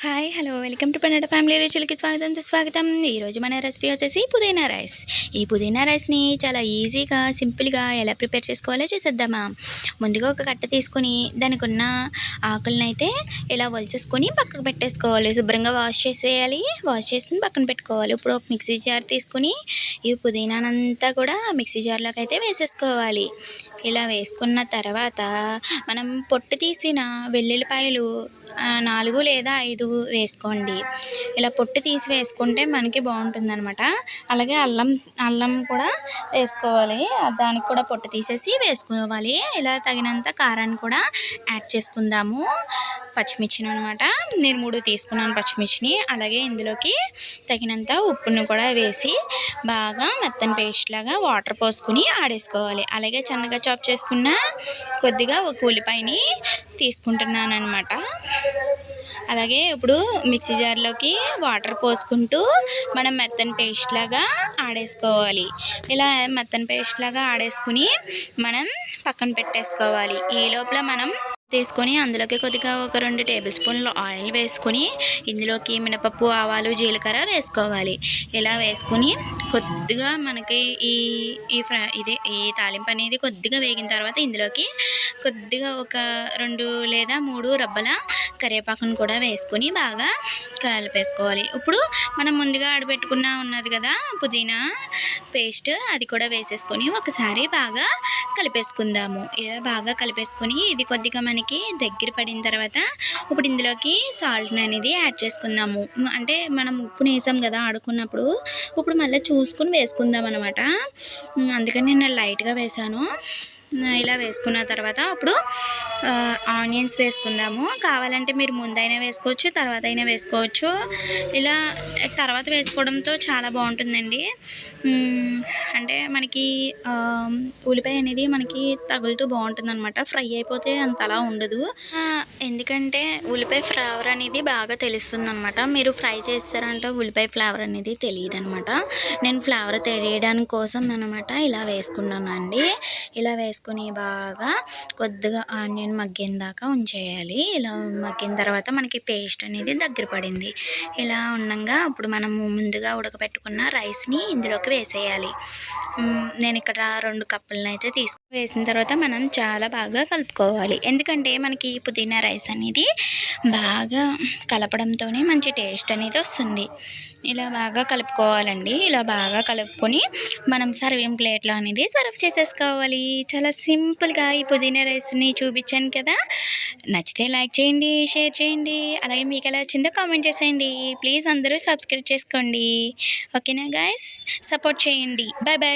Hi hello welcome to పన్నడ family రుచులకి స్వాగతం. ఈరోజు మన రెసిపీ వచ్చేసి పుదీనా రైస్. ఈ పుదీనా రైస్ని చాలా ఈజీగా సింపుల్గా ఎలా ప్రిపేర్ చేసుకోవాలో చూసేద్దామా. ముందుగా ఒక కట్ట తీసుకొని దానికి ఉన్న ఆకులను అయితే ఇలా వలిసేసుకొని పక్కకు పెట్టేసుకోవాలి. శుభ్రంగా వాష్ చేసేయాలి. వాష్ చేసుకుని పక్కన పెట్టుకోవాలి. ఇప్పుడు ఒక మిక్సీ జార్ తీసుకుని ఈ పుదీనానంతా కూడా మిక్సీ జార్లోకి అయితే వేసేసుకోవాలి. ఇలా వేసుకున్న తర్వాత మనం పొట్టు తీసిన వెల్లుల్లిపాయలు 4 లేదా 5 వేసుకోండి. ఇలా పొట్టు తీసి వేసుకుంటే మనకి బాగుంటుందన్నమాట. అలాగే అల్లం కూడా వేసుకోవాలి. దానికి కూడా పొట్టు తీసేసి వేసుకోవాలి. ఇలా తగినంత కారాన్ని కూడా యాడ్ చేసుకుందాము. పచ్చిమిర్చిని అనమాట, నేను 3 తీసుకున్నాను పచ్చిమిర్చిని. అలాగే ఇందులోకి తగినంత ఉప్పును కూడా వేసి బాగా మెత్తని పేస్ట్ లాగా వాటర్ పోసుకుని ఆడేసుకోవాలి. అలాగే సన్నగా చాప్ చేసుకున్న కొద్దిగా ఒక ఉల్లిపాయని తీసుకుంటున్నాను అనమాట. అలాగే ఇప్పుడు మిక్సీ జార్లోకి వాటర్ పోసుకుంటూ మనం మెత్తని పేస్ట్ లాగా ఆడేసుకోవాలి. ఇలా మెత్తని పేస్ట్ లాగా ఆడేసుకుని మనం పక్కన పెట్టేసుకోవాలి. ఈ లోపల మనం తీసుకొని అందులోకి కొద్దిగా ఒక 2 టేబుల్ స్పూన్లు ఆయిల్ వేసుకొని ఇందులోకి మినపప్పు, ఆవాలు, జీలకర్ర వేసుకోవాలి. ఇలా వేసుకుని కొద్దిగా మనకి ఈ తాలింపు అనేది కొద్దిగా వేగిన తర్వాత ఇందులోకి కొద్దిగా ఒక 2 లేదా 3 రబ్బల కరివేపాకును కూడా వేసుకొని బాగా కలిపేసుకోవాలి. ఇప్పుడు మనం ముందుగా ఆడబెట్టుకున్న ఉన్నది కదా పుదీనా పేస్ట్, అది కూడా వేసేసుకొని ఒకసారి బాగా కలిపేసుకుందాము. ఇలా బాగా కలిపేసుకొని ఇది కొద్దిగా మనకి దగ్గర పడిన తర్వాత ఇప్పుడు ఇందులోకి సాల్ట్ అనేది యాడ్ చేసుకుందాము. అంటే మనం ఉప్పుని వేసాం కదా ఆడుకున్నప్పుడు, ఇప్పుడు మళ్ళీ చూసుకుని వేసుకుందాం అనమాట. అందుకని నేను లైట్గా వేసాను. ఇలా వేసుకున్న తర్వాత ఇప్పుడు ఆనియన్స్ వేసుకుందాము. కావాలంటే మీరు ముందైనా వేసుకోవచ్చు, తర్వాత అయినా వేసుకోవచ్చు. ఇలా తర్వాత వేసుకోవడంతో చాలా బాగుంటుందండి. అంటే మనకి ఉల్లిపాయ అనేది మనకి తగులుతూ బాగుంటుంది అనమాట. ఫ్రై అయిపోతే అంతలా ఉండదు. ఎందుకంటే ఉల్లిపాయ ఫ్లేవర్ అనేది బాగా తెలుస్తుంది అనమాట. మీరు ఫ్రై చేస్తారంటే ఉల్లిపాయ ఫ్లేవర్ అనేది తెలియదు అనమాట. నేను ఫ్లేవర్ తెలియడానికి కోసం అనమాట ఇలా వేసుకున్నాను అండి. ఇలా వేసుకొని బాగా కొద్దిగా ఆనియన్ మగ్గిన దాకా ఉంచేయాలి. ఇలా మగ్గిన తర్వాత మనకి పేస్ట్ అనేది దగ్గర పడింది. ఇలా ఉండగా ఇప్పుడు మనము ముందుగా ఉడకబెట్టుకున్న రైస్ని ఇందులోకి వేసేయాలి. నేను ఇక్కడ 2 కప్పులను అయితే వేసిన తర్వాత మనం చాలా బాగా కలుపుకోవాలి. ఎందుకంటే మనకి పుదీనా రైస్ అనేది బాగా కలపడంతోనే మంచి టేస్ట్ అనేది వస్తుంది. ఇలా బాగా కలుపుకోవాలండి. ఇలా బాగా కలుపుకొని మనం సర్వింగ్ ప్లేట్లో అనేది సర్వ్ చేసేసుకోవాలి. చాలా సింపుల్గా ఈ పుదీనా రైస్ని చూపించాను కదా. నచ్చితే లైక్ చేయండి, షేర్ చేయండి. అలాగే మీకు ఎలా వచ్చిందో కామెంట్ చేసేయండి. ప్లీజ్ అందరూ సబ్స్క్రైబ్ చేసుకోండి. ఓకేనా గైస్, సపోర్ట్ చేయండి. Bye bye.